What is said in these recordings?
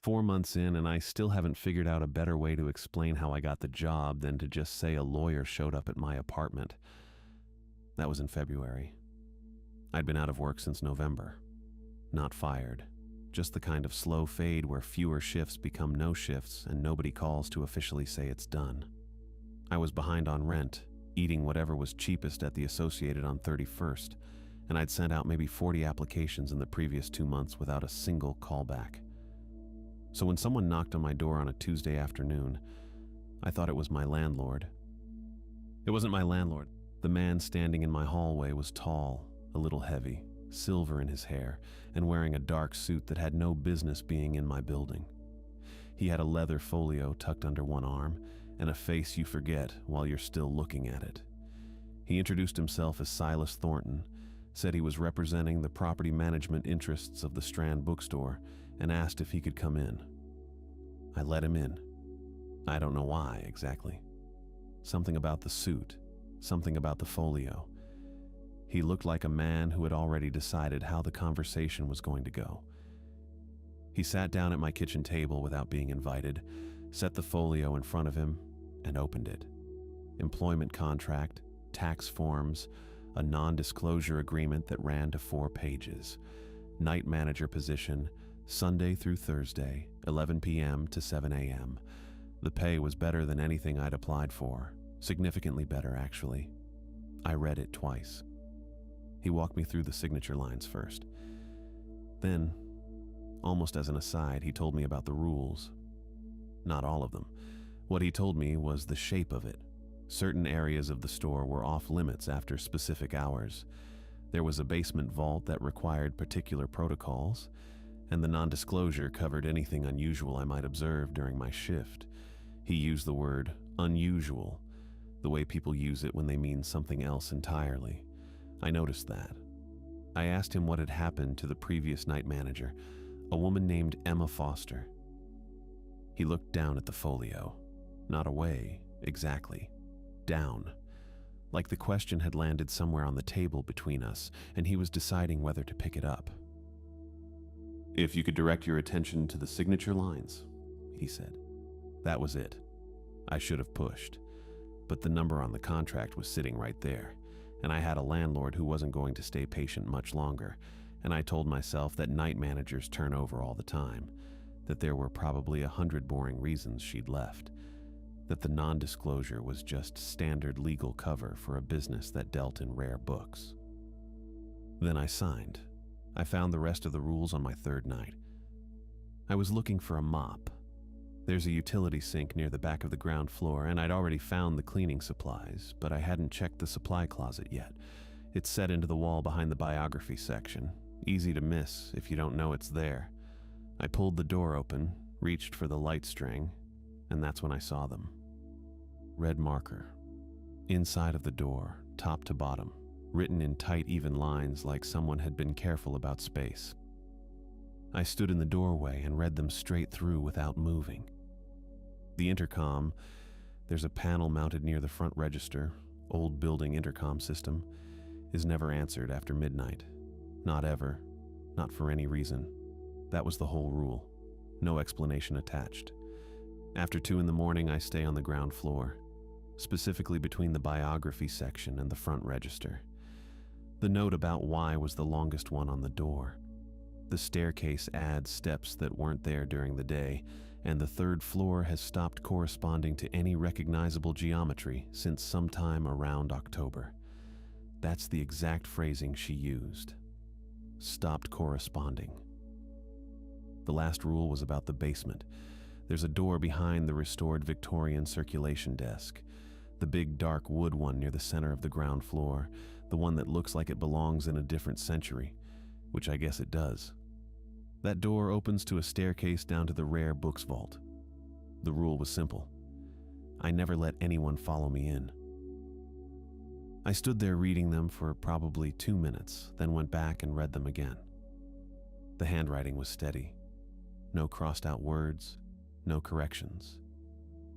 4 months in, and I still haven't figured out a better way to explain how I got the job than to just say a lawyer showed up at my apartment. That was in February. I'd been out of work since November. Not fired. Just the kind of slow fade where fewer shifts become no shifts and nobody calls to officially say it's done. I was behind on rent, eating whatever was cheapest at the Associated on 31st, and I'd sent out maybe 40 applications in the previous 2 months without a single callback. So when someone knocked on my door on a Tuesday afternoon, I thought it was my landlord. It wasn't my landlord. The man standing in my hallway was tall, a little heavy, silver in his hair, and wearing a dark suit that had no business being in my building. He had a leather folio tucked under one arm and a face you forget while you're still looking at it. He introduced himself as Silas Thornton, said he was representing the property management interests of the Strand bookstore, and asked if he could come in. I let him in. I don't know why exactly. Something about the suit, something about the folio. He looked like a man who had already decided how the conversation was going to go. He sat down at my kitchen table without being invited, set the folio in front of him, and opened it. Employment contract, tax forms, a non-disclosure agreement that ran to 4 pages. Night manager position, Sunday through Thursday, 11 p.m. to 7 a.m. The pay was better than anything I'd applied for, significantly better actually. I read it twice. He walked me through the signature lines first. Then, almost as an aside, he told me about the rules. Not all of them. What he told me was the shape of it. Certain areas of the store were off limits after specific hours. There was a basement vault that required particular protocols, and the non-disclosure covered anything unusual I might observe during my shift. He used the word unusual, the way people use it when they mean something else entirely. I noticed that. I asked him what had happened to the previous night manager, a woman named Emma Foster. He looked down at the folio. Not away, exactly. Down. Like the question had landed somewhere on the table between us, and he was deciding whether to pick it up. "If you could direct your attention to the signature lines," he said. That was it. I should have pushed, but the number on the contract was sitting right there, and I had a landlord who wasn't going to stay patient much longer, and I told myself that night managers turn over all the time, that there were probably 100 boring reasons she'd left, that the non-disclosure was just standard legal cover for a business that dealt in rare books. Then I signed. I found the rest of the rules on my 3rd night. I was looking for a mop. There's a utility sink near the back of the ground floor, and I'd already found the cleaning supplies, but I hadn't checked the supply closet yet. It's set into the wall behind the biography section. Easy to miss if you don't know it's there. I pulled the door open, reached for the light string, and that's when I saw them. Red marker. Inside of the door, top to bottom, written in tight, even lines like someone had been careful about space. I stood in the doorway and read them straight through without moving. The intercom, there's a panel mounted near the front register, old building intercom system, is never answered after midnight. Not ever. Not for any reason. That was the whole rule. No explanation attached. After 2 in the morning, I stay on the ground floor, specifically between the biography section and the front register. The note about why was the longest one on the door. The staircase adds steps that weren't there during the day, and the 3rd floor has stopped corresponding to any recognizable geometry since sometime around October. That's the exact phrasing she used. Stopped corresponding. The last rule was about the basement. There's a door behind the restored Victorian circulation desk. The big dark wood one near the center of the ground floor, the one that looks like it belongs in a different century, which I guess it does. That door opens to a staircase down to the rare books vault. The rule was simple. I never let anyone follow me in. I stood there reading them for probably 2 minutes, then went back and read them again. The handwriting was steady. No crossed out words, no corrections.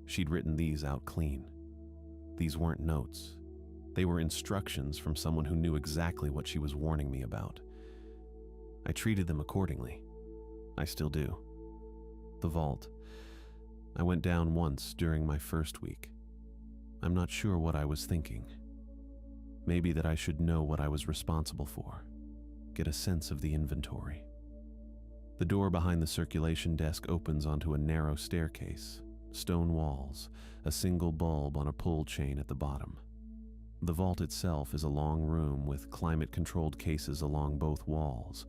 She'd written these out clean. These weren't notes. They were instructions from someone who knew exactly what she was warning me about. I treated them accordingly. I still do. The vault. I went down once during my first week. I'm not sure what I was thinking. Maybe that I should know what I was responsible for, get a sense of the inventory. The door behind the circulation desk opens onto a narrow staircase, stone walls, a single bulb on a pull chain at the bottom. The vault itself is a long room with climate-controlled cases along both walls,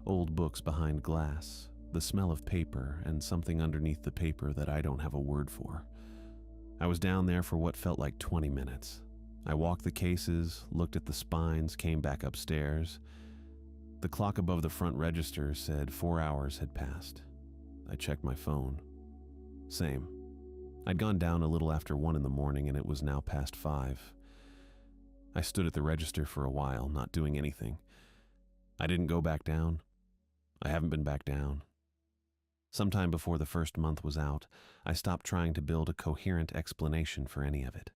old books behind glass, the smell of paper, and something underneath the paper that I don't have a word for. I was down there for what felt like 20 minutes. I walked the cases, looked at the spines, came back upstairs. The clock above the front register said 4 hours had passed. I checked my phone. Same. I'd gone down a little after 1 in the morning and it was now past 5. I stood at the register for a while, not doing anything. I didn't go back down. I haven't been back down. Sometime before the first month was out, I stopped trying to build a coherent explanation for any of it.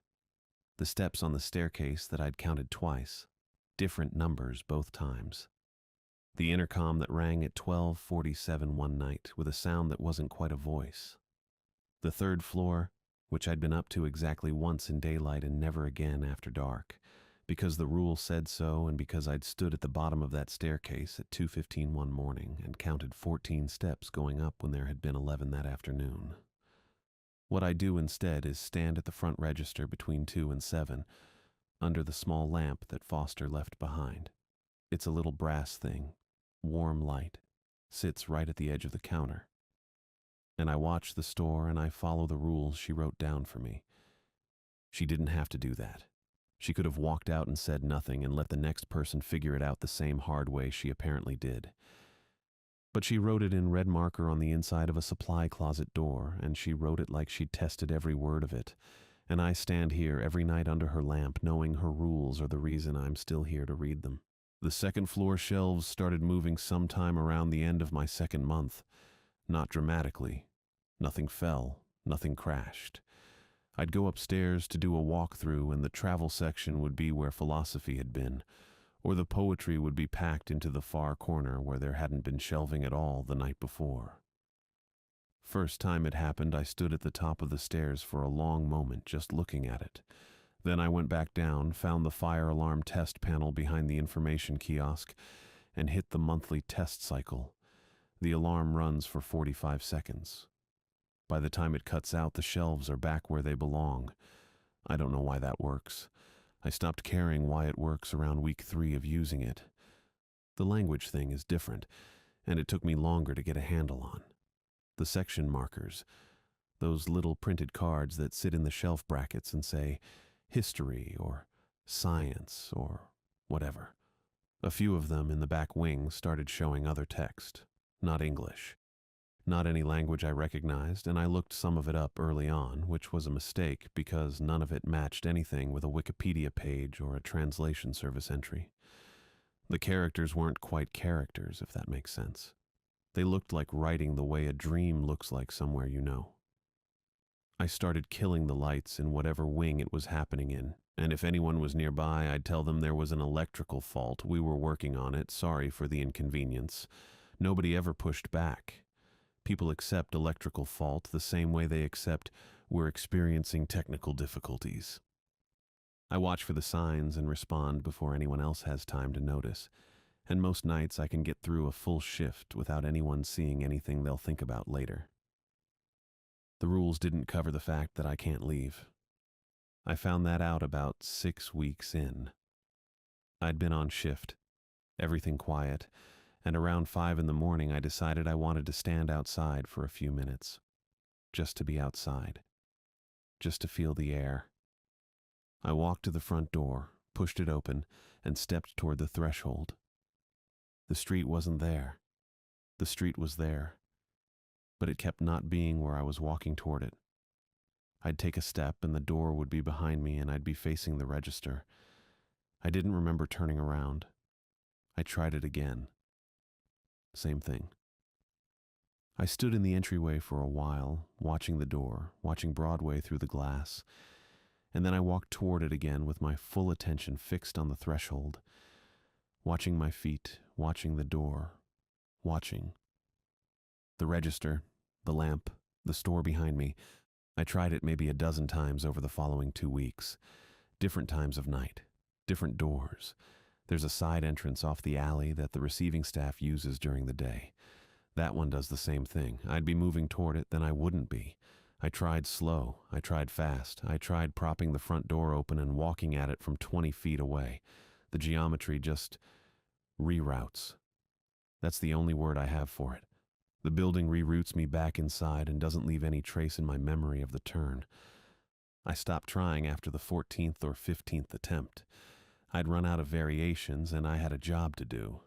The steps on the staircase that I'd counted twice, different numbers both times. The intercom that rang at 12:47 one night with a sound that wasn't quite a voice. The third floor, which I'd been up to exactly once in daylight and never again after dark, because the rule said so and because I'd stood at the bottom of that staircase at 2:15 one morning and counted 14 steps going up when there had been 11 that afternoon. What I do instead is stand at the front register between 2 and 7, under the small lamp that Foster left behind. It's a little brass thing, warm light, sits right at the edge of the counter. And I watch the store and I follow the rules she wrote down for me. She didn't have to do that. She could have walked out and said nothing and let the next person figure it out the same hard way she apparently did. But she wrote it in red marker on the inside of a supply closet door, and she wrote it like she'd tested every word of it. And I stand here every night under her lamp knowing her rules are the reason I'm still here to read them. The second floor shelves started moving sometime around the end of my second month. Not dramatically. Nothing fell, nothing crashed. I'd go upstairs to do a walkthrough and the travel section would be where philosophy had been, or the poetry would be packed into the far corner where there hadn't been shelving at all the night before. First time it happened, I stood at the top of the stairs for a long moment just looking at it. Then I went back down, found the fire alarm test panel behind the information kiosk, and hit the monthly test cycle. The alarm runs for 45 seconds. By the time it cuts out, the shelves are back where they belong. I don't know why that works. I stopped caring why it works around week 3 of using it. The language thing is different, and it took me longer to get a handle on. The section markers, those little printed cards that sit in the shelf brackets and say history or science or whatever. A few of them in the back wing started showing other text, not English. Not any language I recognized, and I looked some of it up early on, which was a mistake because none of it matched anything with a Wikipedia page or a translation service entry. The characters weren't quite characters, if that makes sense. They looked like writing the way a dream looks like somewhere you know. I started killing the lights in whatever wing it was happening in, and if anyone was nearby, I'd tell them there was an electrical fault. We were working on it, sorry for the inconvenience. Nobody ever pushed back. People accept electrical fault the same way they accept we're experiencing technical difficulties. I watch for the signs and respond before anyone else has time to notice, and most nights I can get through a full shift without anyone seeing anything they'll think about later. The rules didn't cover the fact that I can't leave. I found that out about 6 weeks in. I'd been on shift, everything quiet, and around 5 in the morning I decided I wanted to stand outside for a few minutes. Just to be outside. Just to feel the air. I walked to the front door, pushed it open, and stepped toward the threshold. The street wasn't there. The street was there. But it kept not being where I was walking toward it. I'd take a step and the door would be behind me and I'd be facing the register. I didn't remember turning around. I tried it again. Same thing. I stood in the entryway for a while, watching the door, watching Broadway through the glass, and then I walked toward it again with my full attention fixed on the threshold, watching my feet, watching the door, watching. The register, the lamp, the store behind me. I tried it maybe a dozen times over the following 2 weeks. Different times of night, different doors. There's a side entrance off the alley that the receiving staff uses during the day. That one does the same thing. I'd be moving toward it, then I wouldn't be. I tried slow, I tried fast, I tried propping the front door open and walking at it from 20 feet away. The geometry just reroutes. That's the only word I have for it. The building reroutes me back inside and doesn't leave any trace in my memory of the turn. I stopped trying after the 14th or 15th attempt. I'd run out of variations and I had a job to do.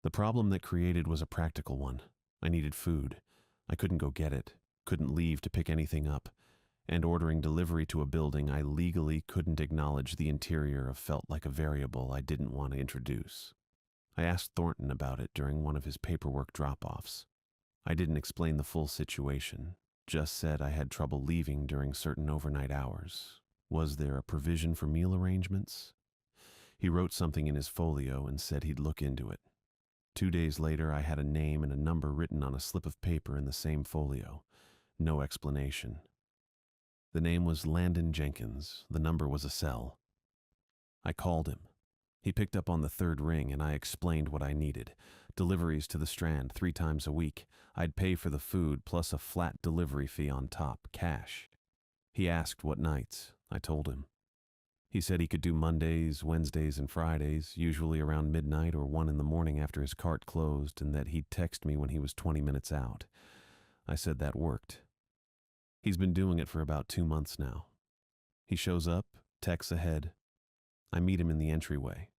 The problem that created was a practical one. I needed food. I couldn't go get it, couldn't leave to pick anything up, and ordering delivery to a building I legally couldn't acknowledge the interior of felt like a variable I didn't want to introduce. I asked Thornton about it during one of his paperwork drop-offs. I didn't explain the full situation, just said I had trouble leaving during certain overnight hours. Was there a provision for meal arrangements? He wrote something in his folio and said he'd look into it. 2 days later, I had a name and a number written on a slip of paper in the same folio. No explanation. The name was Landon Jenkins. The number was a cell. I called him. He picked up on the third ring and I explained what I needed. Deliveries to the Strand 3 times a week. I'd pay for the food plus a flat delivery fee on top, cash. He asked what nights. I told him. He said he could do Mondays, Wednesdays, and Fridays, usually around midnight or 1 in the morning after his cart closed, and that he'd text me when he was 20 minutes out. I said that worked. He's been doing it for about 2 months now. He shows up, texts ahead. I meet him in the entryway.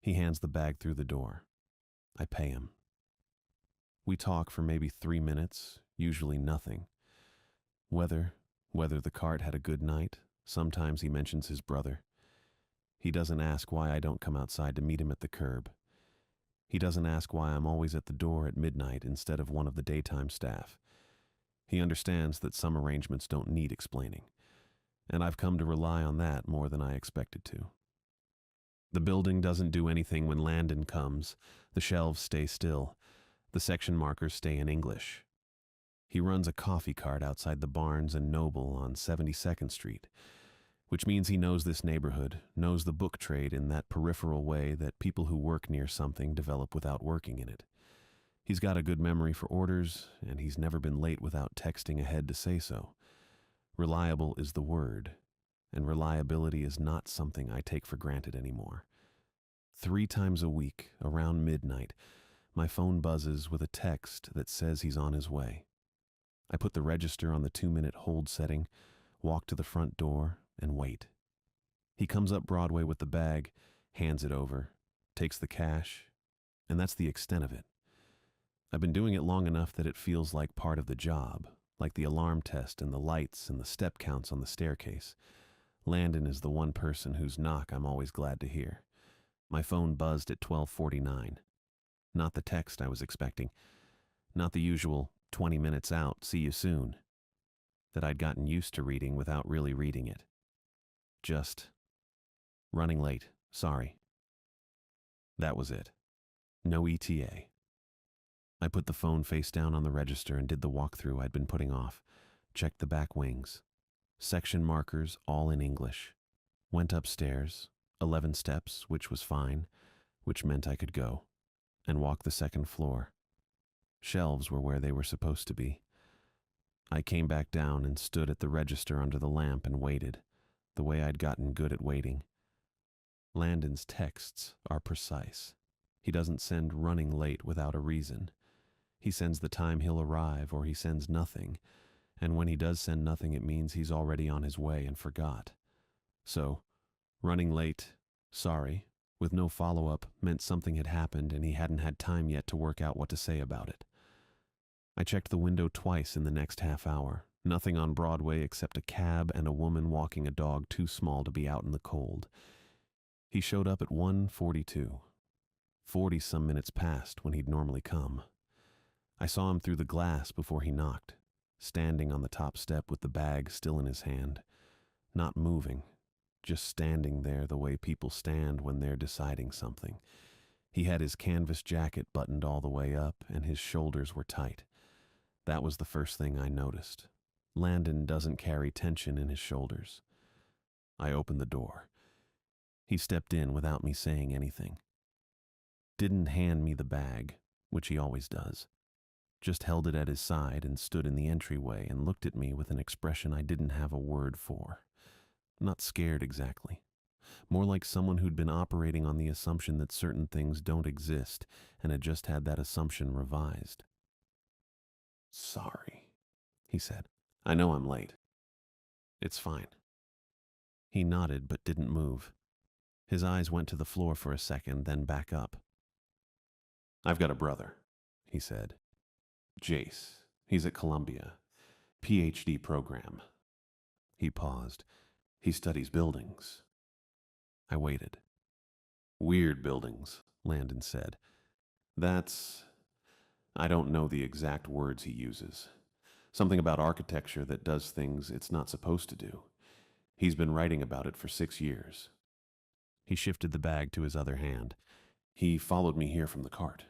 He hands the bag through the door. I pay him. We talk for maybe 3 minutes, usually nothing. Whether the cart had a good night. Sometimes he mentions his brother. He doesn't ask why I don't come outside to meet him at the curb. He doesn't ask why I'm always at the door at midnight instead of one of the daytime staff. He understands that some arrangements don't need explaining, and I've come to rely on that more than I expected to. The building doesn't do anything when Landon comes. The shelves stay still. The section markers stay in English. He runs a coffee cart outside the Barnes and Noble on 72nd Street, which means he knows this neighborhood, knows the book trade in that peripheral way that people who work near something develop without working in it. He's got a good memory for orders, and he's never been late without texting ahead to say so. Reliable is the word, and reliability is not something I take for granted anymore. 3 times a week, around midnight, my phone buzzes with a text that says he's on his way. I put the register on the 2-minute hold setting, walk to the front door, and wait. He comes up Broadway with the bag, hands it over, takes the cash, and that's the extent of it. I've been doing it long enough that it feels like part of the job, like the alarm test and the lights and the step counts on the staircase. Landon is the one person whose knock I'm always glad to hear. My phone buzzed at 12:49. Not the text I was expecting. Not the usual 20 minutes out, see you soon, that I'd gotten used to reading without really reading it. Just, running late, sorry. That was it. No ETA. I put the phone face down on the register and did the walkthrough I'd been putting off. Checked the back wings. Section markers all in English. Went upstairs, 11 steps, which was fine, which meant I could go, and walked the 2nd floor. Shelves were where they were supposed to be. I came back down and stood at the register under the lamp and waited, the way I'd gotten good at waiting. Landon's texts are precise. He doesn't send running late without a reason. He sends the time he'll arrive, or he sends nothing, and when he does send nothing, it means he's already on his way and forgot. So, running late, sorry, with no follow-up, meant something had happened and he hadn't had time yet to work out what to say about it. I checked the window twice in the next half hour. Nothing on Broadway except a cab and a woman walking a dog too small to be out in the cold. He showed up at 1:42. 40-some minutes past when he'd normally come. I saw him through the glass before he knocked, standing on the top step with the bag still in his hand, not moving, just standing there the way people stand when they're deciding something. He had his canvas jacket buttoned all the way up, and his shoulders were tight. That was the first thing I noticed. Landon doesn't carry tension in his shoulders. I opened the door. He stepped in without me saying anything. Didn't hand me the bag, which he always does. Just held it at his side and stood in the entryway and looked at me with an expression I didn't have a word for. Not scared exactly. More like someone who'd been operating on the assumption that certain things don't exist and had just had that assumption revised. "Sorry," he said. "I know I'm late." "It's fine." He nodded but didn't move. His eyes went to the floor for a second, then back up. "I've got a brother," he said. "Jace. He's at Columbia. PhD program." He paused. "He studies buildings." I waited. "Weird buildings," Landon said. I don't know the exact words he uses. Something about architecture that does things it's not supposed to do. He's been writing about it for 6 years." He shifted the bag to his other hand. "He followed me here from the cart."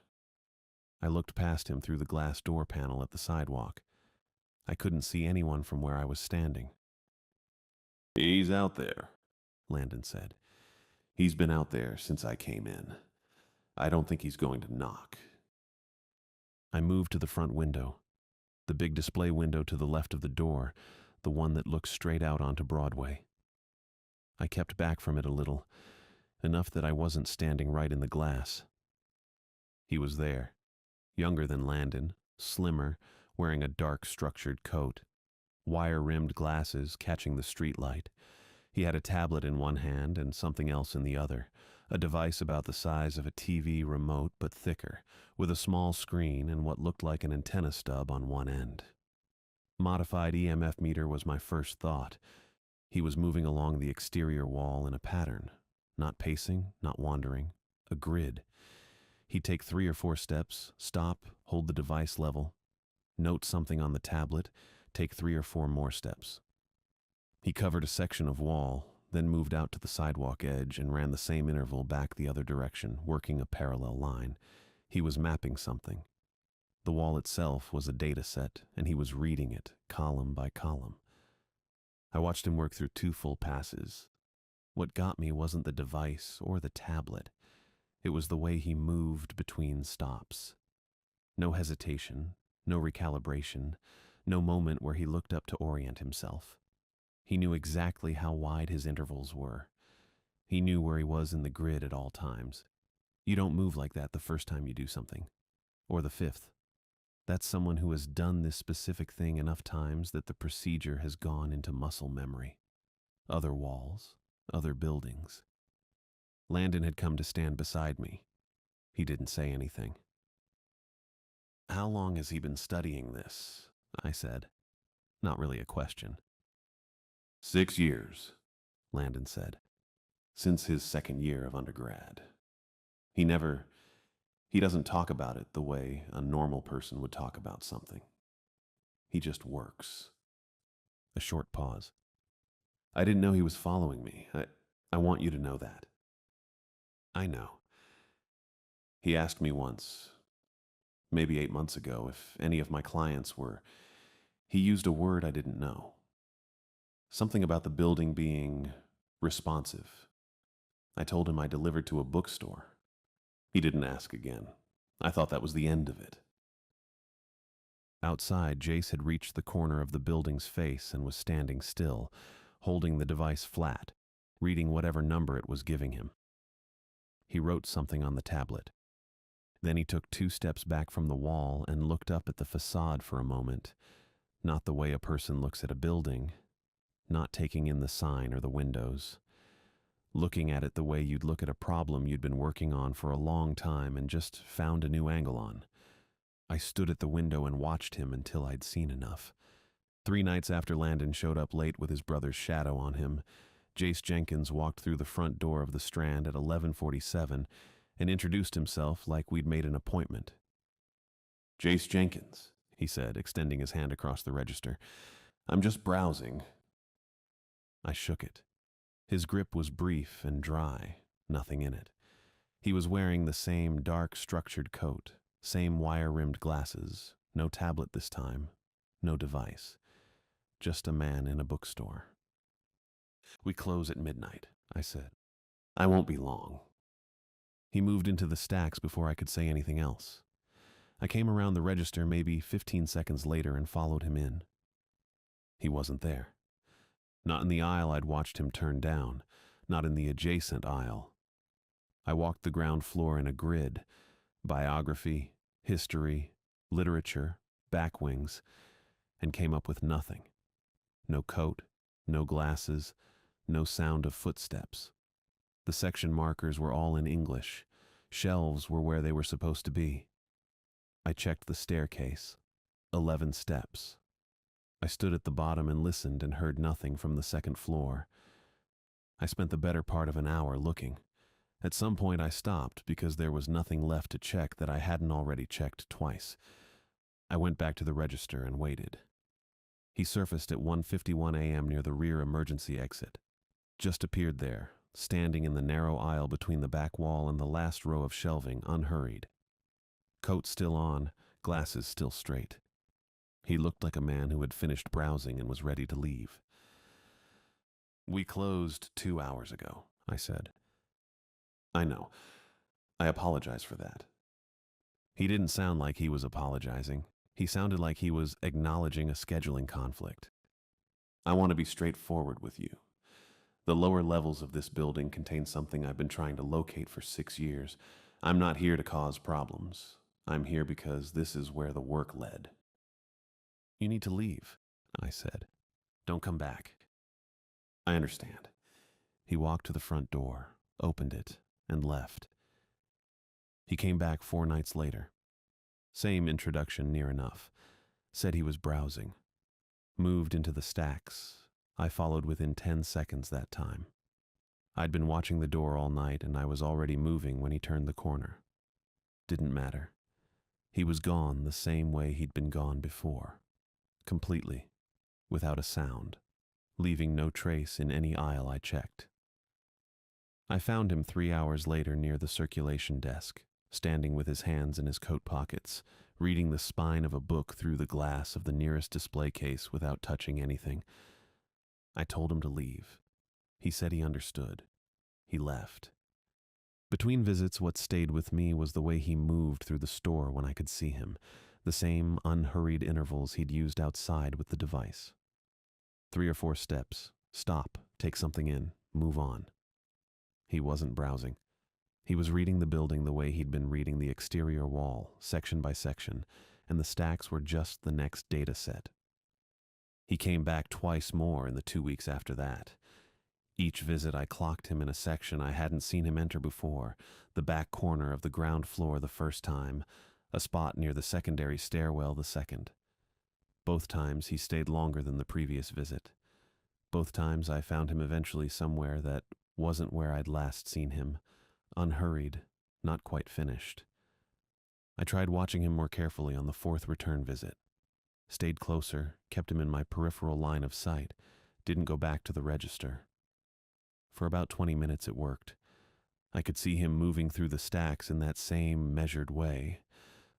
I looked past him through the glass door panel at the sidewalk. I couldn't see anyone from where I was standing. "He's out there," Landon said. "He's been out there since I came in. I don't think he's going to knock." I moved to the front window, the big display window to the left of the door, the one that looks straight out onto Broadway. I kept back from it a little, enough that I wasn't standing right in the glass. He was there, younger than Landon, slimmer, wearing a dark structured coat, wire-rimmed glasses catching the streetlight. He had a tablet in one hand and something else in the other, a device about the size of a TV remote but thicker, with a small screen and what looked like an antenna stub on one end. Modified EMF meter was my first thought. He was moving along the exterior wall in a pattern, not pacing, not wandering, a grid. He'd take 3 or 4 steps, stop, hold the device level, note something on the tablet, take 3 or 4 more steps. He covered a section of wall, then moved out to the sidewalk edge and ran the same interval back the other direction, working a parallel line. He was mapping something. The wall itself was a data set, and he was reading it, column by column. I watched him work through 2 full passes. What got me wasn't the device or the tablet. It was the way he moved between stops. No hesitation, no recalibration, no moment where he looked up to orient himself. He knew exactly how wide his intervals were. He knew where he was in the grid at all times. You don't move like that the first time you do something, or the 5th. That's someone who has done this specific thing enough times that the procedure has gone into muscle memory. Other walls, other buildings. Landon had come to stand beside me. He didn't say anything. "How long has he been studying this?" I said. Not really a question. "6 years, Landon said. "Since his 2nd year of undergrad. He doesn't talk about it the way a normal person would talk about something. He just works." A short pause. "I didn't know he was following me. I want you to know that." "I know." "He asked me once, maybe 8 months ago, if any of my clients were. He used a word I didn't know. Something about the building being responsive. I told him I delivered to a bookstore. He didn't ask again. I thought that was the end of it." Outside, Jace had reached the corner of the building's face and was standing still, holding the device flat, reading whatever number it was giving him. He wrote something on the tablet. Then he took 2 steps back from the wall and looked up at the facade for a moment, not the way a person looks at a building, not taking in the sign or the windows, looking at it the way you'd look at a problem you'd been working on for a long time and just found a new angle on. I stood at the window and watched him until I'd seen enough. 3 nights after Landon showed up late with his brother's shadow on him, Jace Jenkins walked through the front door of the Strand at 11:47 and introduced himself like we'd made an appointment. "Jace Jenkins," he said, extending his hand across the register. "I'm just browsing." I shook it. His grip was brief and dry, nothing in it. He was wearing the same dark structured coat, same wire-rimmed glasses, No tablet this time, no device, just a man in a bookstore. "We close at midnight," I said. "I won't be long." He moved into the stacks before I could say anything else. I came around the register maybe 15 seconds later and followed him in. He wasn't there. Not in the aisle I'd watched him turn down, not in the adjacent aisle. I walked the ground floor in a grid: biography, history, literature, backwings, and came up with nothing. No coat, no glasses, no sound of footsteps. The section markers were all in English. Shelves were where they were supposed to be. I checked the staircase. 11 steps. I stood at the bottom and listened and heard nothing from the second floor. I spent the better part of an hour looking. At some point I stopped because there was nothing left to check that I hadn't already checked twice. I went back to the register and waited. He surfaced at 1:51 a.m. near the rear emergency exit. Just appeared there, standing in the narrow aisle between the back wall and the last row of shelving, unhurried. Coat still on, glasses still straight. He looked like a man who had finished browsing and was ready to leave. "We closed 2 hours ago," I said. "I know. I apologize for that." He didn't sound like he was apologizing. He sounded like he was acknowledging a scheduling conflict. "I want to be straightforward with you. The lower levels of this building contain something I've been trying to locate for 6 years. I'm not here to cause problems. I'm here because this is where the work led." "You need to leave," I said. "Don't come back." "I understand." He walked to the front door, opened it, and left. He came back 4 nights later. Same introduction near enough. Said he was browsing. Moved into the stacks. I followed within 10 seconds that time. I'd been watching the door all night and I was already moving when he turned the corner. Didn't matter. He was gone the same way he'd been gone before. Completely. Without a sound. Leaving no trace in any aisle I checked. I found him 3 hours later near the circulation desk, standing with his hands in his coat pockets, reading the spine of a book through the glass of the nearest display case without touching anything. I told him to leave. He said he understood. He left. Between visits, what stayed with me was the way he moved through the store when I could see him, the same unhurried intervals he'd used outside with the device. 3 or 4 steps, stop, take something in, move on. He wasn't browsing. He was reading the building the way he'd been reading the exterior wall, section by section, and the stacks were just the next data set. He came back twice more in the 2 weeks after that. Each visit I clocked him in a section I hadn't seen him enter before, the back corner of the ground floor the first time, a spot near the secondary stairwell the second. Both times he stayed longer than the previous visit. Both times I found him eventually somewhere that wasn't where I'd last seen him, unhurried, not quite finished. I tried watching him more carefully on the 4th return visit. Stayed closer, kept him in my peripheral line of sight, didn't go back to the register. For about 20 minutes it worked. I could see him moving through the stacks in that same measured way,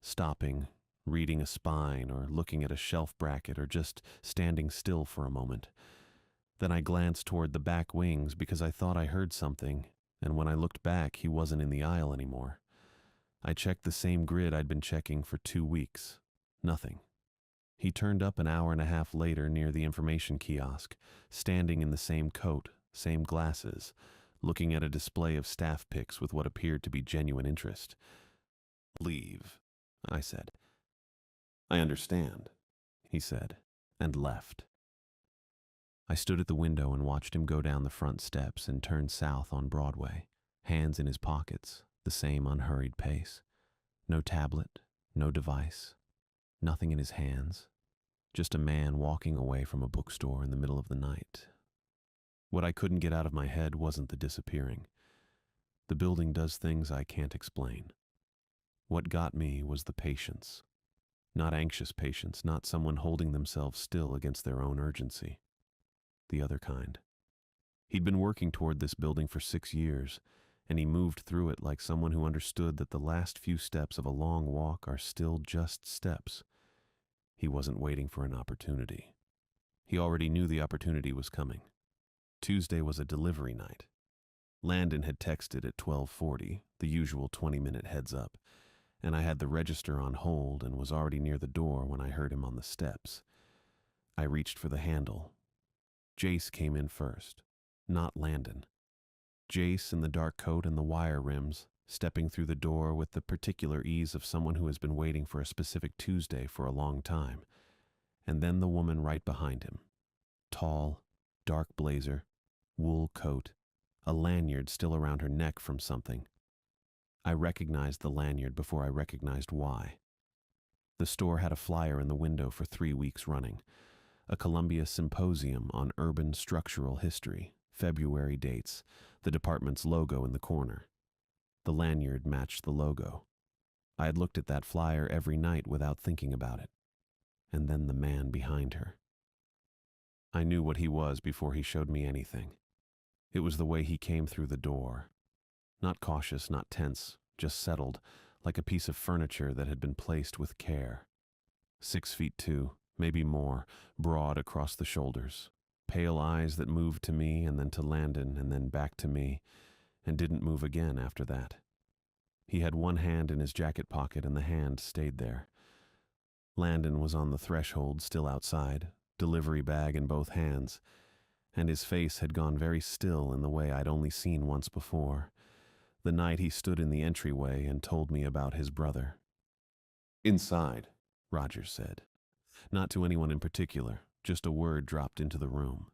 stopping, reading a spine or looking at a shelf bracket or just standing still for a moment. Then I glanced toward the back wings because I thought I heard something, and when I looked back, he wasn't in the aisle anymore. I checked the same grid I'd been checking for 2 weeks. Nothing. He turned up an hour and a half later near the information kiosk, standing in the same coat, same glasses, looking at a display of staff pics with what appeared to be genuine interest. "Leave," I said. "I understand," he said, and left. I stood at the window and watched him go down the front steps and turn south on Broadway, hands in his pockets, the same unhurried pace. No tablet, no device, nothing in his hands, just a man walking away from a bookstore in the middle of the night. What I couldn't get out of my head wasn't the disappearing. The building does things I can't explain. What got me was the patience. Not anxious patience, not someone holding themselves still against their own urgency. The other kind. He'd been working toward this building for 6 years, and he moved through it like someone who understood that the last few steps of a long walk are still just steps. He wasn't waiting for an opportunity. He already knew the opportunity was coming. Tuesday was a delivery night. Landon had texted at 12:40, the usual 20-minute heads up, and I had the register on hold and was already near the door when I heard him on the steps. I reached for the handle. Jace came in first, not Landon. Jace in the dark coat and the wire rims, stepping through the door with the particular ease of someone who has been waiting for a specific Tuesday for a long time. And then the woman right behind him. Tall, dark blazer, wool coat, a lanyard still around her neck from something. I recognized the lanyard before I recognized why. The store had a flyer in the window for 3 weeks running. A Columbia Symposium on Urban Structural History, February dates, the department's logo in the corner. The lanyard matched the logo. I had looked at that flyer every night without thinking about it. And then the man behind her. I knew what he was before he showed me anything. It was the way he came through the door. Not cautious, not tense, just settled, like a piece of furniture that had been placed with care. 6'2", maybe more, broad across the shoulders. Pale eyes that moved to me and then to Landon and then back to me, and didn't move again after that. He had one hand in his jacket pocket and the hand stayed there. Landon was on the threshold, still outside, delivery bag in both hands, and his face had gone very still in the way I'd only seen once before, the night he stood in the entryway and told me about his brother. "Inside," Rogers said. Not to anyone in particular, just a word dropped into the room.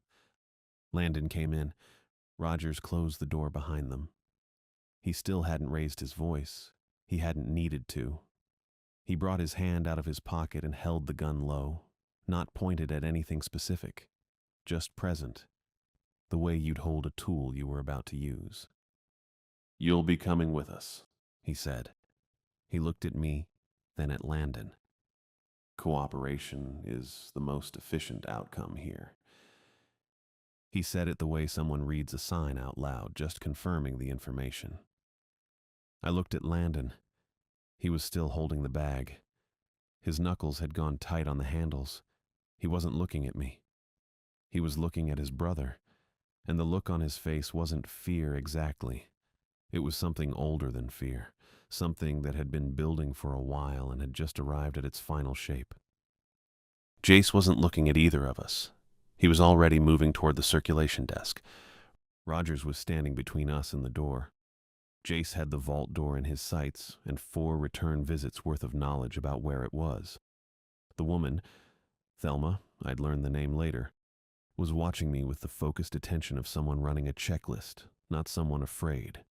Landon came in. Rogers closed the door behind them. He still hadn't raised his voice. He hadn't needed to. He brought his hand out of his pocket and held the gun low, not pointed at anything specific, just present, the way you'd hold a tool you were about to use. "You'll be coming with us," he said. He looked at me, then at Landon. "Cooperation is the most efficient outcome here." He said it the way someone reads a sign out loud, just confirming the information. I looked at Landon. He was still holding the bag. His knuckles had gone tight on the handles. He wasn't looking at me. He was looking at his brother, and the look on his face wasn't fear exactly. It was something older than fear, something that had been building for a while and had just arrived at its final shape. Jace wasn't looking at either of us. He was already moving toward the circulation desk. Rogers was standing between us and the door. Jace had the vault door in his sights and 4 return visits worth of knowledge about where it was. The woman, Thelma, I'd learn the name later, was watching me with the focused attention of someone running a checklist, not someone afraid.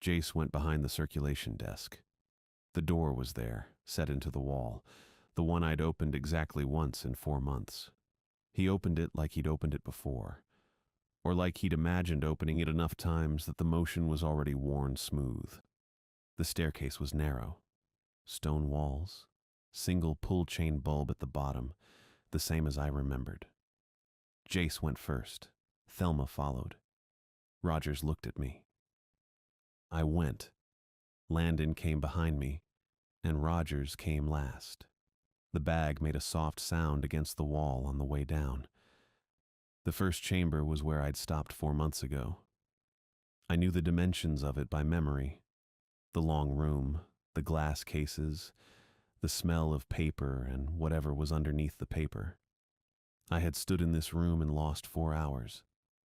Jace went behind the circulation desk. The door was there, set into the wall, the one I'd opened exactly once in 4 months. He opened it like he'd opened it before, or like he'd imagined opening it enough times that the motion was already worn smooth. The staircase was narrow. Stone walls, single pull-chain bulb at the bottom, the same as I remembered. Jace went first. Thelma followed. Rogers looked at me. I went. Landon came behind me, and Rogers came last. The bag made a soft sound against the wall on the way down. The first chamber was where I'd stopped 4 months ago. I knew the dimensions of it by memory. The long room, the glass cases, the smell of paper and whatever was underneath the paper. I had stood in this room and lost 4 hours.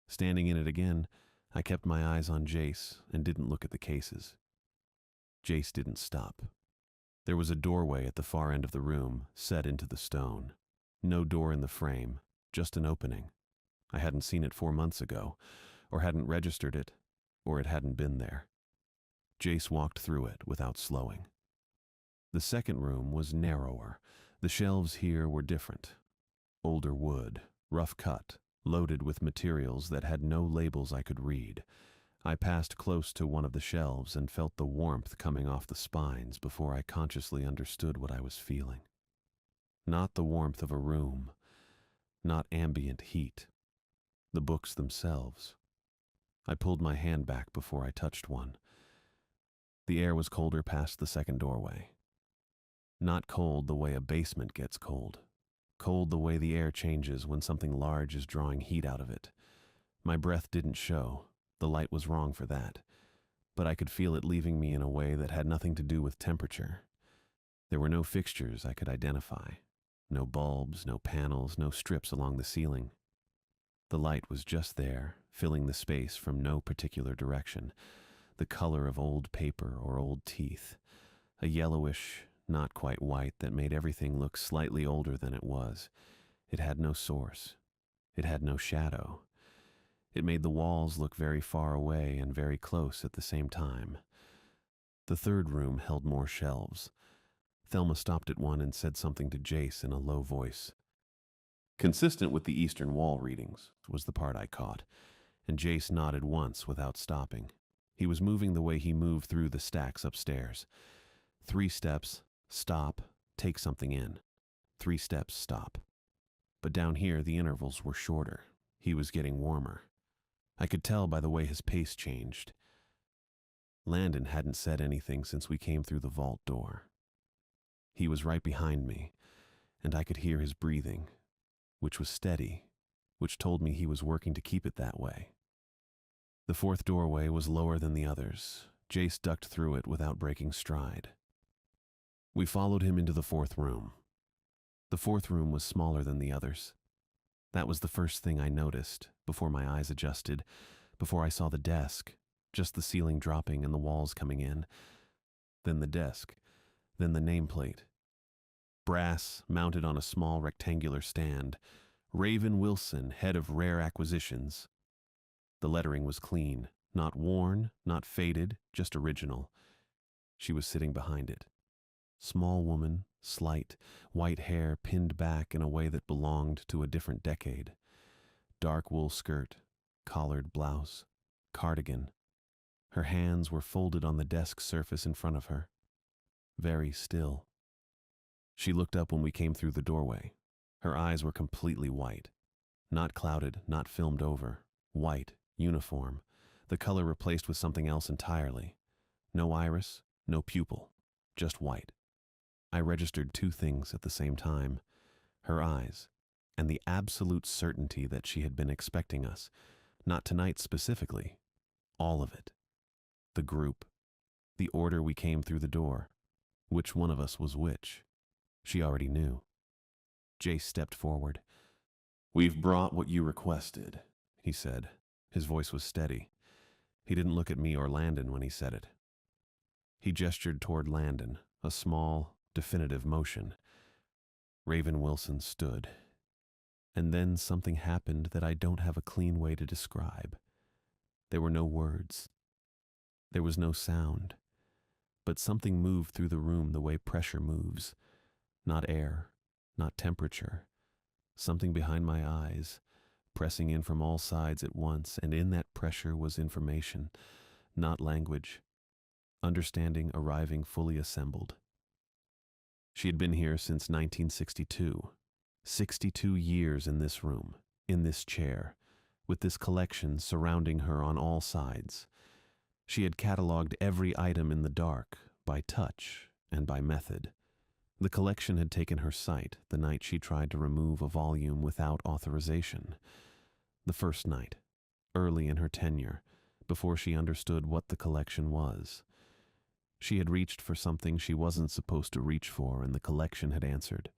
Standing in it again, I kept my eyes on Jace and didn't look at the cases. Jace didn't stop. There was a doorway at the far end of the room, set into the stone. No door in the frame, just an opening. I hadn't seen it 4 months ago, or hadn't registered it, or it hadn't been there. Jace walked through it without slowing. The second room was narrower. The shelves here were different. Older wood, rough cut, loaded with materials that had no labels I could read. I passed close to one of the shelves and felt the warmth coming off the spines before I consciously understood what I was feeling. Not the warmth of a room, not ambient heat. The books themselves. I pulled my hand back before I touched one. The air was colder past the second doorway. Not cold the way a basement gets cold. Cold the way the air changes when something large is drawing heat out of it. My breath didn't show. The light was wrong for that. But I could feel it leaving me in a way that had nothing to do with temperature. There were no fixtures I could identify. No bulbs, no panels, no strips along the ceiling. The light was just there, filling the space from no particular direction. The color of old paper or old teeth. A yellowish, not quite white, that made everything look slightly older than it was. It had no source. It had no shadow. It made the walls look very far away and very close at the same time. The third room held more shelves. Thelma stopped at one and said something to Jace in a low voice. Consistent with the eastern wall readings was the part I caught, and Jace nodded once without stopping. He was moving the way he moved through the stacks upstairs. 3 steps, stop, take something in. 3 steps, stop. But down here the intervals were shorter. He was getting warmer. I could tell by the way his pace changed. Landon hadn't said anything since we came through the vault door. He was right behind me, and I could hear his breathing, which was steady, which told me he was working to keep it that way. The 4th doorway was lower than the others. Jace ducked through it without breaking stride. We followed him into the 4th room. The 4th room was smaller than the others. That was the first thing I noticed, before my eyes adjusted, before I saw the desk, just the ceiling dropping and the walls coming in. Then the desk, then the nameplate. Brass, mounted on a small rectangular stand. Raven Wilson, head of rare acquisitions. The lettering was clean, not worn, not faded, just original. She was sitting behind it. Small woman, slight, white hair pinned back in a way that belonged to a different decade. Dark wool skirt, collared blouse, cardigan. Her hands were folded on the desk surface in front of her. Very still. She looked up when we came through the doorway. Her eyes were completely white. Not clouded, not filmed over. White, uniform. The color replaced with something else entirely. No iris, no pupil. Just white. I registered 2 things at the same time. Her eyes, and the absolute certainty that she had been expecting us. Not tonight specifically. All of it. The group. The order we came through the door. Which one of us was which. She already knew. Jace stepped forward. "We've brought what you requested," he said. His voice was steady. He didn't look at me or Landon when he said it. He gestured toward Landon, a small, definitive motion. Raven Wilson stood. And then something happened that I don't have a clean way to describe. There were no words. There was no sound. But something moved through the room the way pressure moves. Not air, not temperature. Something behind my eyes, pressing in from all sides at once, and in that pressure was information, not language. Understanding arriving fully assembled. She had been here since 1962. 62 years in this room, in this chair, with this collection surrounding her on all sides. She had cataloged every item in the dark, by touch and by method. The collection had taken her sight the night she tried to remove a volume without authorization. The first night, early in her tenure, before she understood what the collection was. She had reached for something she wasn't supposed to reach for, and the collection had answered.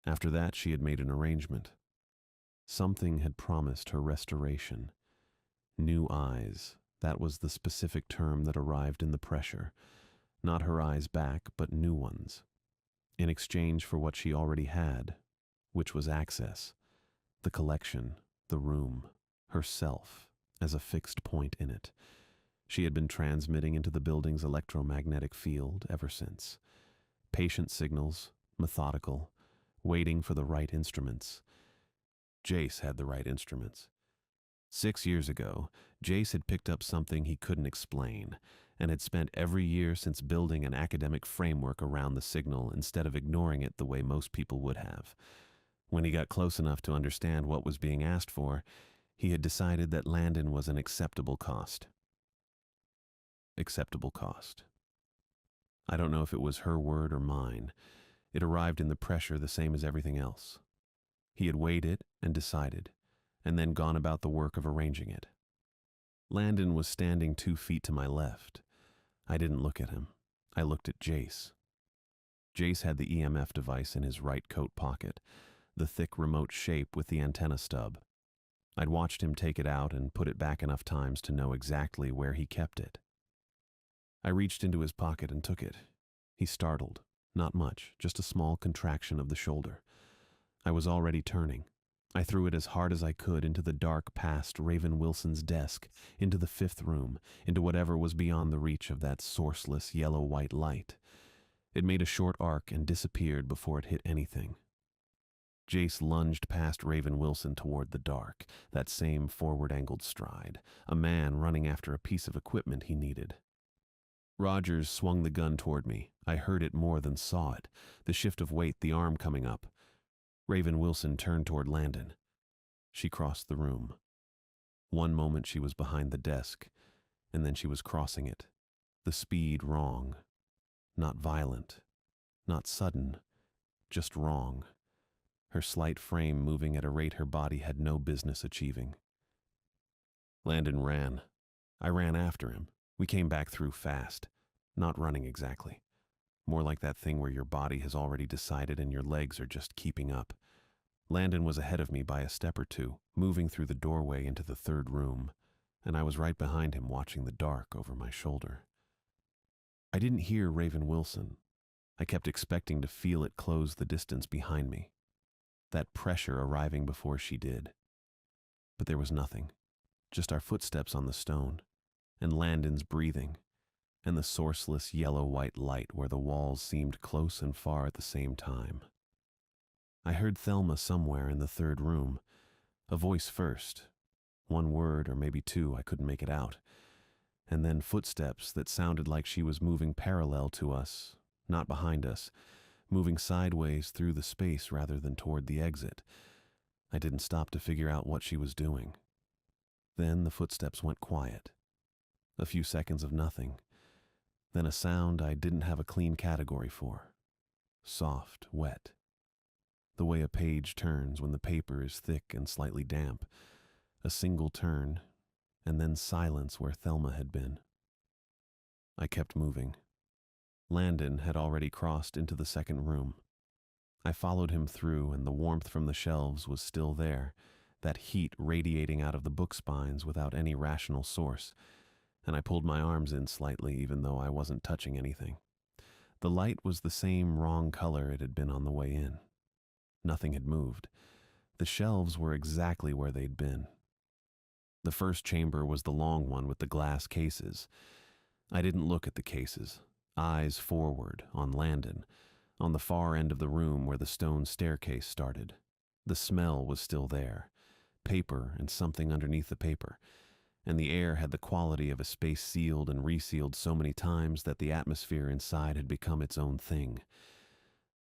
After that, she had made an arrangement. Something had promised her restoration. New eyes, that was the specific term that arrived in the pressure. Not her eyes back, but new ones. In exchange for what she already had, which was access. The collection, the room, herself, as a fixed point in it. She had been transmitting into the building's electromagnetic field ever since. Patient signals, methodical, waiting for the right instruments. Jace had the right instruments. 6 years ago, Jace had picked up something he couldn't explain, and had spent every year since building an academic framework around the signal instead of ignoring it the way most people would have. When he got close enough to understand what was being asked for, he had decided that Landon was an acceptable cost. Acceptable cost. I don't know if it was her word or mine. It arrived in the pressure the same as everything else. He had weighed it and decided, and then gone about the work of arranging it. Landon was standing 2 feet to my left. I didn't look at him. I looked at Jace. Jace had the EMF device in his right coat pocket, the thick remote shape with the antenna stub. I'd watched him take it out and put it back enough times to know exactly where he kept it. I reached into his pocket and took it. He startled. Not much, just a small contraction of the shoulder. I was already turning. I threw it as hard as I could into the dark past Raven Wilson's desk, into the 5th room, into whatever was beyond the reach of that sourceless yellow-white light. It made a short arc and disappeared before it hit anything. Jace lunged past Raven Wilson toward the dark, that same forward-angled stride, a man running after a piece of equipment he needed. Rogers swung the gun toward me. I heard it more than saw it, the shift of weight, the arm coming up. Raven Wilson turned toward Landon. She crossed the room. One moment she was behind the desk, and then she was crossing it. The speed wrong. Not violent. Not sudden. Just wrong. Her slight frame moving at a rate her body had no business achieving. Landon ran. I ran after him. We came back through fast. Not running exactly. More like that thing where your body has already decided and your legs are just keeping up. Landon was ahead of me by a step or two, moving through the doorway into the 3rd room, and I was right behind him watching the dark over my shoulder. I didn't hear Raven Wilson. I kept expecting to feel it close the distance behind me, that pressure arriving before she did. But there was nothing, just our footsteps on the stone, and Landon's breathing, and the sourceless yellow-white light where the walls seemed close and far at the same time. I heard Thelma somewhere in the 3rd room, a voice first, one word or maybe 2, I couldn't make it out, and then footsteps that sounded like she was moving parallel to us, not behind us, moving sideways through the space rather than toward the exit. I didn't stop to figure out what she was doing. Then the footsteps went quiet. A few seconds of nothing. Then a sound I didn't have a clean category for. Soft, wet. The way a page turns when the paper is thick and slightly damp. A single turn, and then silence where Thelma had been. I kept moving. Landon had already crossed into the 2nd room. I followed him through, and the warmth from the shelves was still there, that heat radiating out of the book spines without any rational source, and I pulled my arms in slightly even though I wasn't touching anything. The light was the same wrong color it had been on the way in. Nothing had moved. The shelves were exactly where they'd been. The first chamber was the long one with the glass cases. I didn't look at the cases, eyes forward, on Landon, on the far end of the room where the stone staircase started. The smell was still there, paper and something underneath the paper, and the air had the quality of a space sealed and resealed so many times that the atmosphere inside had become its own thing.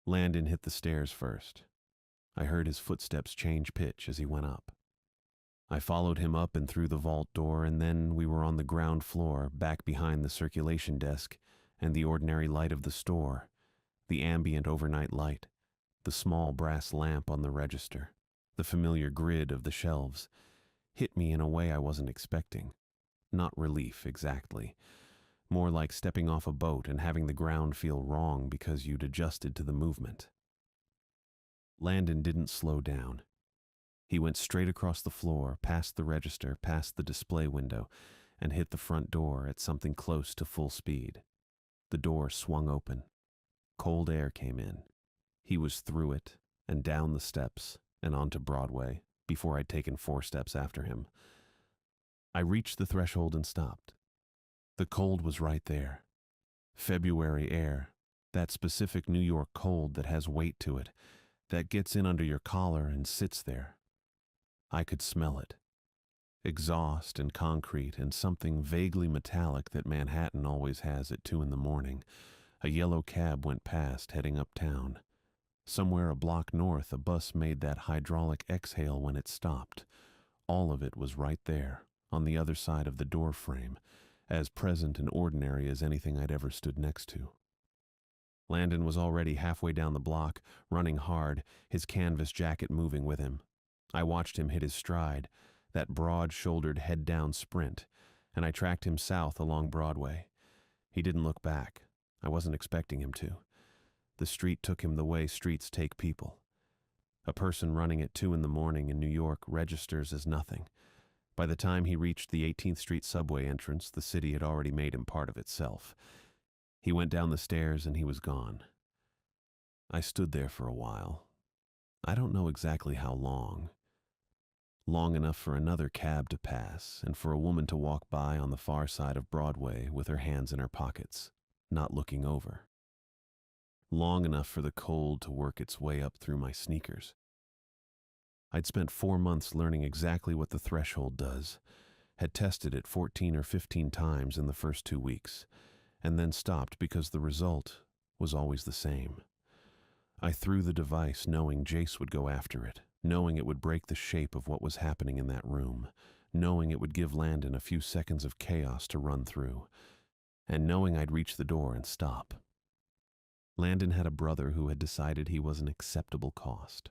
Landon hit the stairs first. I heard his footsteps change pitch as he went up. I followed him up and through the vault door, and then we were on the ground floor, back behind the circulation desk and the ordinary light of the store, the ambient overnight light, the small brass lamp on the register, the familiar grid of the shelves, hit me in a way I wasn't expecting. Not relief, exactly. More like stepping off a boat and having the ground feel wrong because you'd adjusted to the movement. Landon didn't slow down. He went straight across the floor, past the register, past the display window, and hit the front door at something close to full speed. The door swung open. Cold air came in. He was through it, and down the steps, and onto Broadway, before I'd taken 4 steps after him. I reached the threshold and stopped. The cold was right there. February air, that specific New York cold that has weight to it, that gets in under your collar and sits there. I could smell it. Exhaust and concrete and something vaguely metallic that Manhattan always has at 2 in the morning. A yellow cab went past, heading uptown. Somewhere a block north, a bus made that hydraulic exhale when it stopped. All of it was right there, on the other side of the door frame, as present and ordinary as anything I'd ever stood next to. Landon was already halfway down the block, running hard, his canvas jacket moving with him. I watched him hit his stride, that broad-shouldered head-down sprint, and I tracked him south along Broadway. He didn't look back. I wasn't expecting him to. The street took him the way streets take people. A person running at 2 in the morning in New York registers as nothing. By the time he reached the 18th Street subway entrance, the city had already made him part of itself. He went down the stairs and he was gone. I stood there for a while. I don't know exactly how long. Long enough for another cab to pass and for a woman to walk by on the far side of Broadway with her hands in her pockets, not looking over. Long enough for the cold to work its way up through my sneakers. I'd spent 4 months learning exactly what the threshold does, had tested it 14 or 15 times in the first 2 weeks, and then stopped because the result was always the same. I threw the device knowing Jace would go after it, knowing it would break the shape of what was happening in that room, knowing it would give Landon a few seconds of chaos to run through, and knowing I'd reach the door and stop. Landon had a brother who had decided he was an acceptable cost.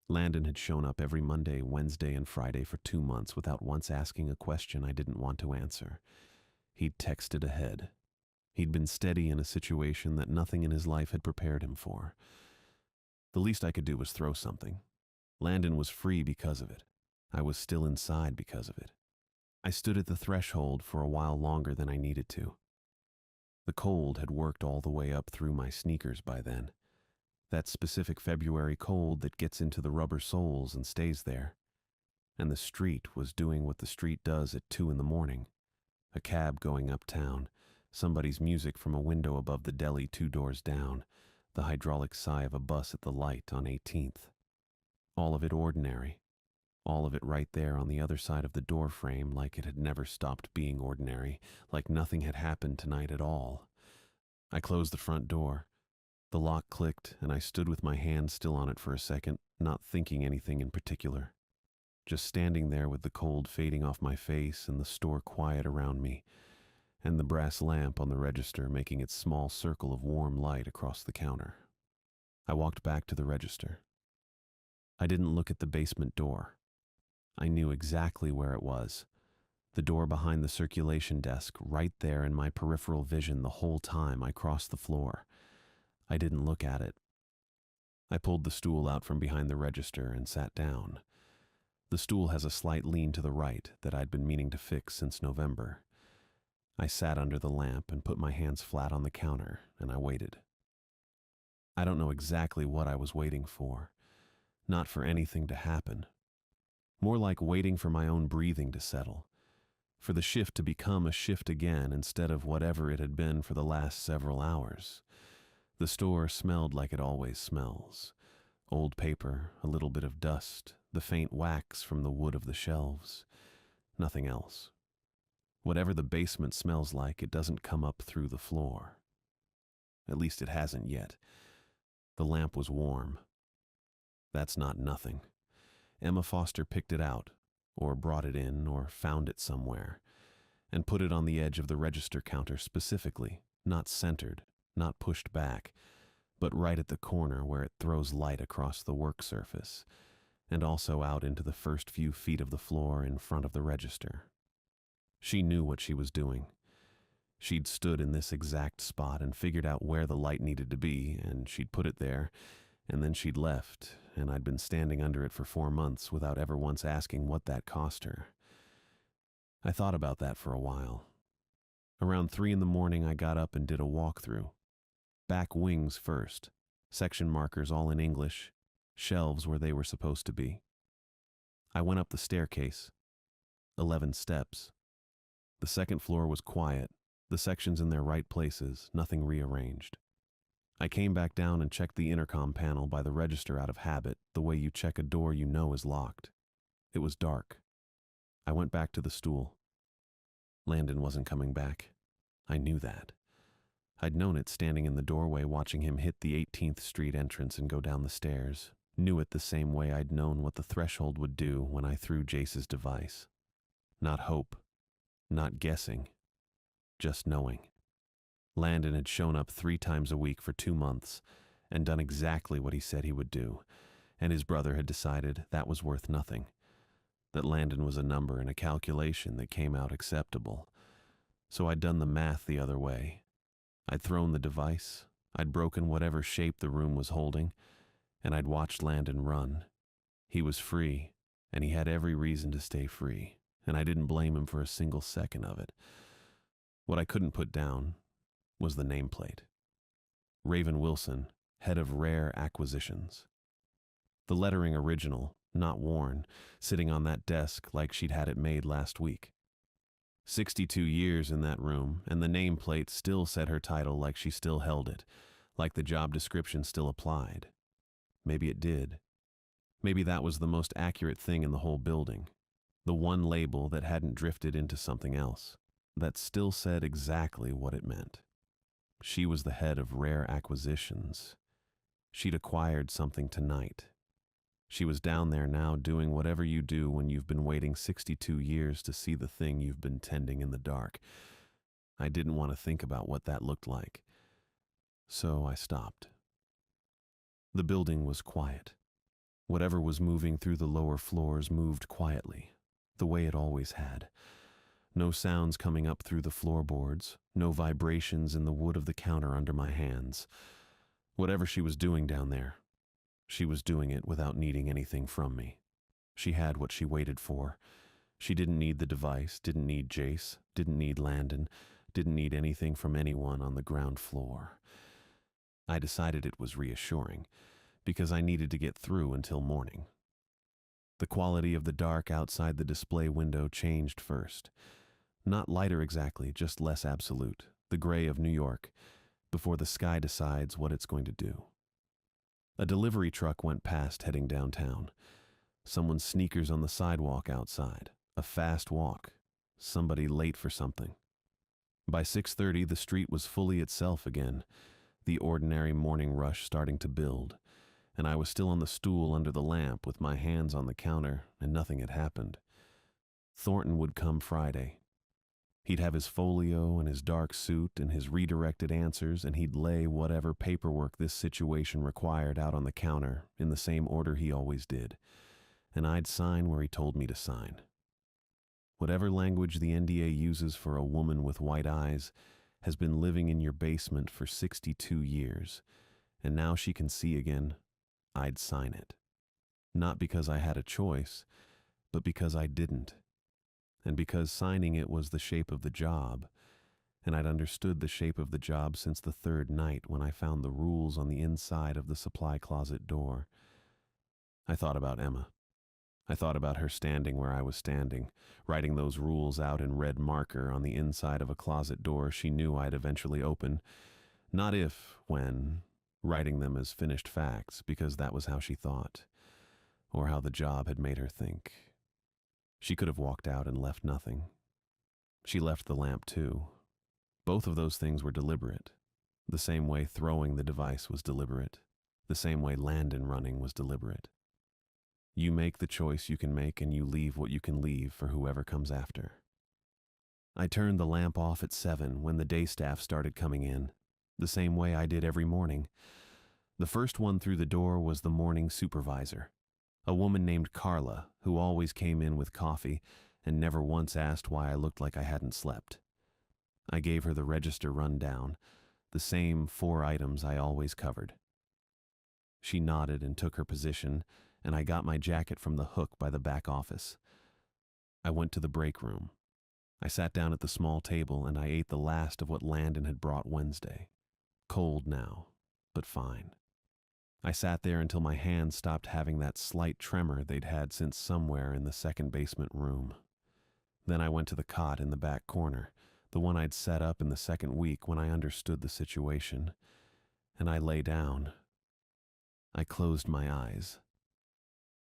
Landon had shown up every Monday, Wednesday, and Friday for 2 months without once asking a question I didn't want to answer. He'd texted ahead. He'd been steady in a situation that nothing in his life had prepared him for. The least I could do was throw something. Landon was free because of it. I was still inside because of it. I stood at the threshold for a while longer than I needed to. The cold had worked all the way up through my sneakers by then. That specific February cold that gets into the rubber soles and stays there. And the street was doing what the street does at 2 in the morning. A cab going uptown, somebody's music from a window above the deli 2 doors down, the hydraulic sigh of a bus at the light on 18th. All of it ordinary. All of it right there on the other side of the door frame, like it had never stopped being ordinary, like nothing had happened tonight at all. I closed the front door. The lock clicked, and I stood with my hand still on it for a second, not thinking anything in particular. Just standing there with the cold fading off my face and the store quiet around me, and the brass lamp on the register making its small circle of warm light across the counter. I walked back to the register. I didn't look at the basement door. I knew exactly where it was. The door behind the circulation desk, right there in my peripheral vision the whole time I crossed the floor. I didn't look at it. I pulled the stool out from behind the register and sat down. The stool has a slight lean to the right that I'd been meaning to fix since November. I sat under the lamp and put my hands flat on the counter, and I waited. I don't know exactly what I was waiting for. Not for anything to happen. More like waiting for my own breathing to settle. For the shift to become a shift again instead of whatever it had been for the last several hours. The store smelled like it always smells. Old paper, a little bit of dust, the faint wax from the wood of the shelves. Nothing else. Whatever the basement smells like, it doesn't come up through the floor. At least it hasn't yet. The lamp was warm. That's not nothing. Emma Foster picked it out, or brought it in, or found it somewhere, and put it on the edge of the register counter specifically, not centered, not pushed back, but right at the corner where it throws light across the work surface, and also out into the first few feet of the floor in front of the register. She knew what she was doing. She'd stood in this exact spot and figured out where the light needed to be, and she'd put it there, and then she'd left, and I'd been standing under it for 4 months without ever once asking what that cost her. I thought about that for a while. Around 3 in the morning, I got up and did a walkthrough. Back wings first, section markers all in English, shelves where they were supposed to be. I went up the staircase, 11 steps. The second floor was quiet, the sections in their right places, nothing rearranged. I came back down and checked the intercom panel by the register out of habit, the way you check a door you know is locked. It was dark. I went back to the stool. Landon wasn't coming back. I knew that. I'd known it standing in the doorway watching him hit the 18th Street entrance and go down the stairs. Knew it the same way I'd known what the threshold would do when I threw Jace's device. Not hope. Not guessing. Just knowing. Landon had shown up 3 times a week for 2 months and done exactly what he said he would do, and his brother had decided that was worth nothing, that Landon was a number in a calculation that came out acceptable. So I'd done the math the other way. I'd thrown the device, I'd broken whatever shape the room was holding, and I'd watched Landon run. He was free, and he had every reason to stay free, and I didn't blame him for a single second of it. What I couldn't put down was the nameplate. Raven Wilson, head of rare acquisitions. The lettering original, not worn, sitting on that desk like she'd had it made last week. 62 years in that room, and the nameplate still said her title like she still held it, like the job description still applied. Maybe it did. Maybe that was the most accurate thing in the whole building. The one label that hadn't drifted into something else, that still said exactly what it meant. She was the head of rare acquisitions. She'd acquired something tonight. She was down there now doing whatever you do when you've been waiting 62 years to see the thing you've been tending in the dark. I didn't want to think about what that looked like. So I stopped. The building was quiet. Whatever was moving through the lower floors moved quietly, the way it always had. No sounds coming up through the floorboards, no vibrations in the wood of the counter under my hands. Whatever she was doing down there, she was doing it without needing anything from me. She had what she waited for. She didn't need the device, didn't need Jace, didn't need Landon, didn't need anything from anyone on the ground floor. I decided it was reassuring, because I needed to get through until morning. The quality of the dark outside the display window changed first. Not lighter exactly, just less absolute, the gray of New York, before the sky decides what it's going to do. A delivery truck went past heading downtown. Someone's sneakers on the sidewalk outside, a fast walk, somebody late for something. By 6:30, the street was fully itself again, the ordinary morning rush starting to build, and I was still on the stool under the lamp with my hands on the counter, and nothing had happened. Thornton would come Friday. He'd have his folio and his dark suit and his redirected answers, and he'd lay whatever paperwork this situation required out on the counter in the same order he always did, and I'd sign where he told me to sign. Whatever language the NDA uses for a woman with white eyes has been living in your basement for 62 years, and now she can see again. I'd sign it. Not because I had a choice, but because I didn't. And because signing it was the shape of the job, and I'd understood the shape of the job since the third night when I found the rules on the inside of the supply closet door. I thought about Emma. I thought about her standing where I was standing, writing those rules out in red marker on the inside of a closet door she knew I'd eventually open. Not if, when, writing them as finished facts, because that was how she thought, or how the job had made her think. She could have walked out and left nothing. She left the lamp too. Both of those things were deliberate. The same way throwing the device was deliberate. The same way Landon running was deliberate. You make the choice you can make, and you leave what you can leave for whoever comes after. I turned the lamp off at 7 when the day staff started coming in, the same way I did every morning. The first one through the door was the morning supervisor, a woman named Carla, who always came in with coffee and never once asked why I looked like I hadn't slept. I gave her the register rundown, the same 4 items I always covered. She nodded and took her position, and I got my jacket from the hook by the back office. I went to the break room. I sat down at the small table and I ate the last of what Landon had brought Wednesday. Cold now, but fine. I sat there until my hands stopped having that slight tremor they'd had since somewhere in the second basement room. Then I went to the cot in the back corner, the one I'd set up in the second week when I understood the situation, and I lay down. I closed my eyes.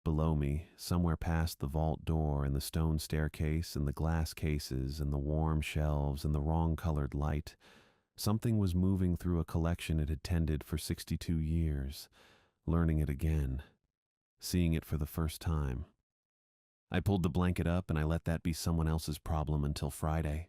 Below me, somewhere past the vault door and the stone staircase and the glass cases and the warm shelves and the wrong-colored light, something was moving through a collection it had tended for 62 years, learning it again, seeing it for the first time. I pulled the blanket up and I let that be someone else's problem until Friday.